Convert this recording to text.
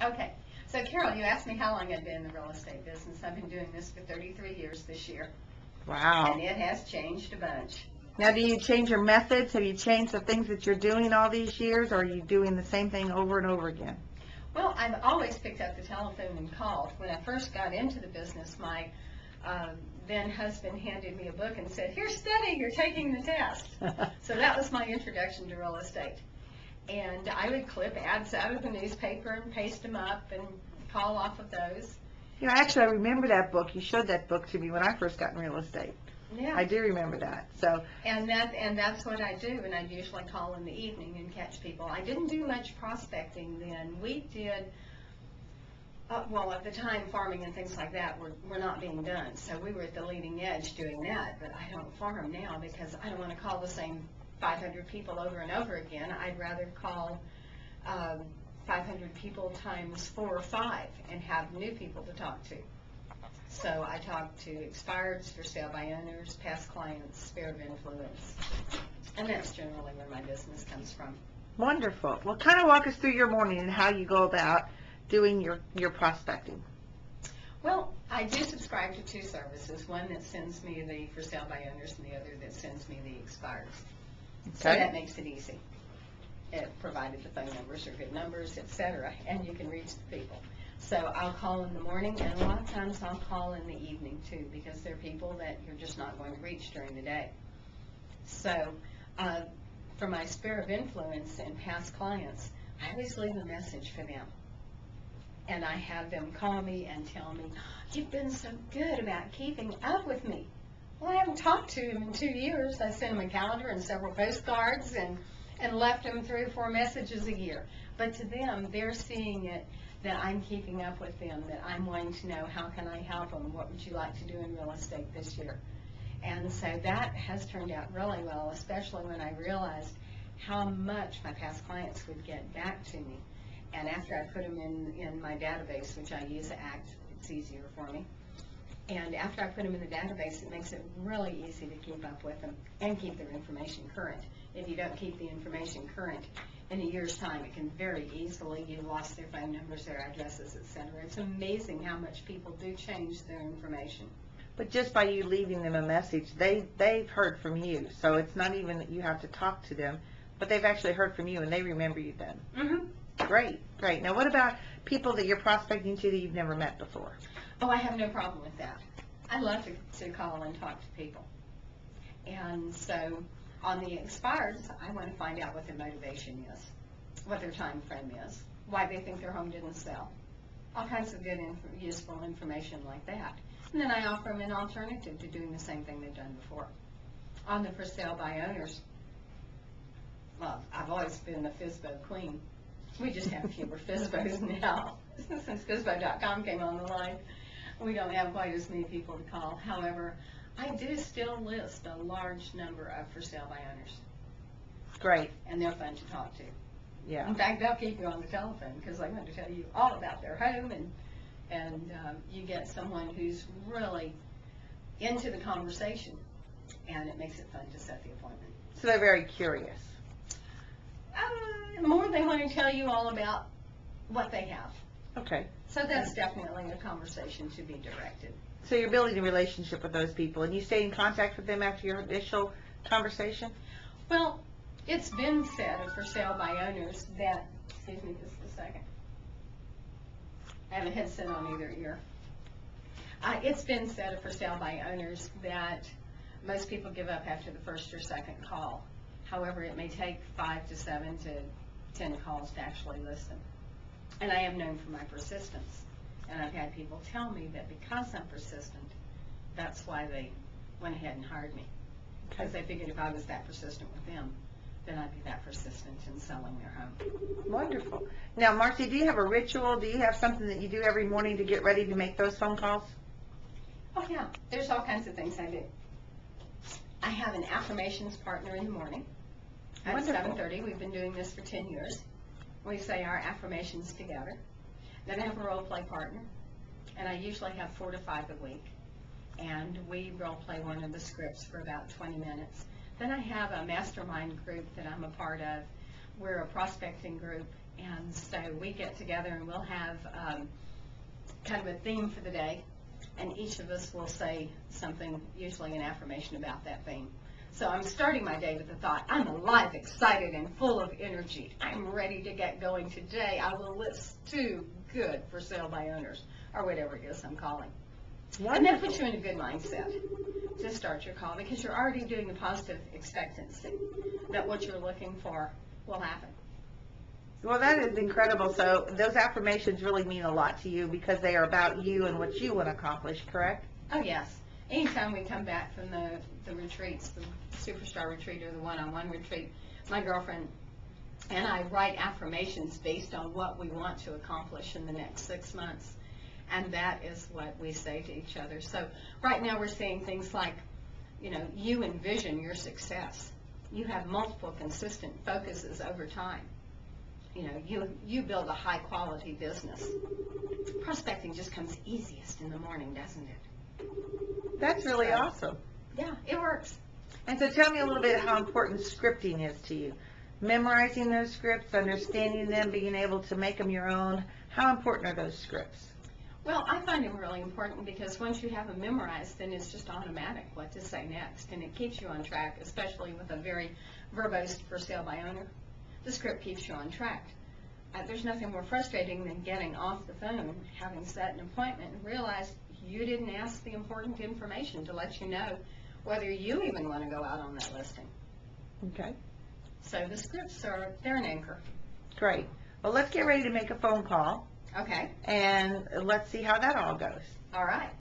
Okay. So, Carol, you asked me how long I've been in the real estate business. I've been doing this for 33 years this year. Wow. And it has changed a bunch. Now, do you change your methods? Have you changed the things that you're doing all these years, or are you doing the same thing over and over again? Well, I've always picked up the telephone and called. When I first got into the business, my then husband handed me a book and said, "Here, study, you're taking the test." So that was my introduction to real estate. And I would clip ads out of the newspaper and paste them up and call off of those. You know, actually, I remember that book. You showed that book to me when I first got in real estate. Yeah. I do remember that. So. And that's what I do, and I usually call in the evening and catch people. I didn't do much prospecting then. We did, well, at the time, farming and things like that were not being done. So we were at the leading edge doing that, but I don't farm now because I don't want to call the same 500 people over and over again. I'd rather call 500 people times 4 or 5 and have new people to talk to. So I talk to expireds, for sale by owners, past clients, sphere of influence, and that's generally where my business comes from. Wonderful. Well, kind of walk us through your morning and how you go about doing your prospecting. Well, I do subscribe to 2 services, one that sends me the for sale by owners and the other that sends me the expireds. So Okay. that makes it easy. It provided the phone numbers are good numbers, etc., and you can reach the people. So I'll call in the morning, and a lot of times I'll call in the evening too, because there are people that you're just not going to reach during the day. So for my sphere of influence and past clients, I always leave a message for them. And I have them call me and tell me, "You've been so good about keeping up with me." Well, I haven't talked to them in 2 years. I sent them a calendar and several postcards and left them 3 or 4 messages a year. But to them, they're seeing it that I'm keeping up with them, that I'm wanting to know how can I help them, what would you like to do in real estate this year. And so that has turned out really well, especially when I realized how much my past clients would get back to me. And after I put them in my database, which I use ACT, it's easier for me. And after I put them in the database, it makes it really easy to keep up with them and keep their information current. If you don't keep the information current, in a year's time, it can very easily, you've lost their phone numbers, their addresses, etc. It's amazing how much people do change their information. But just by you leaving them a message, they've heard from you. So it's not even that you have to talk to them, but they've actually heard from you and they remember you then. Mm-hmm. Great, great. Now what about people that you're prospecting to that you've never met before? Oh, I have no problem with that. I love to call and talk to people. And so on the expireds, I want to find out what their motivation is, what their time frame is, why they think their home didn't sell, all kinds of good, useful information like that. And then I offer them an alternative to doing the same thing they've done before. On the for sale by owners, well, I've always been the FSBO queen. We just have fewer FSBOs now. Since FSBO.com came on the line, we don't have quite as many people to call. However, I do still list a large number of for sale by owners. Great. And they're fun to talk to. Yeah. In fact, they'll keep you on the telephone because they want to tell you all about their home, and you get someone who's really into the conversation, and it makes it fun to set the appointment. So they're very curious. More they want to tell you all about what they have. Okay. So that's definitely a conversation to be directed. So you're building a relationship with those people, and you stay in contact with them after your initial conversation? Well, it's been said of for sale by owners that, excuse me just a second, I have a headset on either ear. It's been said of for sale by owners that most people give up after the first or second call. However, it may take 5 to 7 to 10 calls to actually list them. And I am known for my persistence. And I've had people tell me that because I'm persistent, that's why they went ahead and hired me. Because they figured if I was that persistent with them, then I'd be that persistent in selling their home. Wonderful. Now, Marcy, do you have a ritual? Do you have something that you do every morning to get ready to make those phone calls? Oh yeah, there's all kinds of things I do. I have an affirmations partner in the morning at 7:30. We've been doing this for 10 years. We say our affirmations together. Then I have a role play partner, and I usually have 4 to 5 a week. And we role play one of the scripts for about 20 minutes. Then I have a mastermind group that I'm a part of. We're a prospecting group, And so we get together and we'll have kind of a theme for the day, and each of us will say something, usually an affirmation about that theme. So I'm starting my day with the thought, I'm alive, excited, and full of energy. I'm ready to get going today. I will list 2 good for sale by owners, or whatever it is I'm calling. And that puts you in a good mindset to start your call, because you're already doing a positive expectancy that what you're looking for will happen. Well, that is incredible. So those affirmations really mean a lot to you because they are about you and what you want to accomplish, correct? Oh, yes. Anytime we come back from the retreats, the Superstar Retreat or the one-on-one retreat, my girlfriend and I write affirmations based on what we want to accomplish in the next 6 months. And that is what we say to each other. So right now we're saying things like, you envision your success. You have multiple consistent focuses over time. You build a high-quality business. Prospecting just comes easiest in the morning, doesn't it? That's really awesome. Yeah, it works. And so tell me a little bit how important scripting is to you. Memorizing those scripts, understanding them, being able to make them your own. How important are those scripts? Well, I find them really important because once you have them memorized, then it's just automatic what to say next. And it keeps you on track, especially with a very verbose for sale by owner. The script keeps you on track. There's nothing more frustrating than getting off the phone, having set an appointment, and realize you didn't ask the important information to let you know whether you even want to go out on that listing. Okay. So the scripts they're an anchor. Great. Well, let's get ready to make a phone call, Okay. and let's see how that all goes. All right.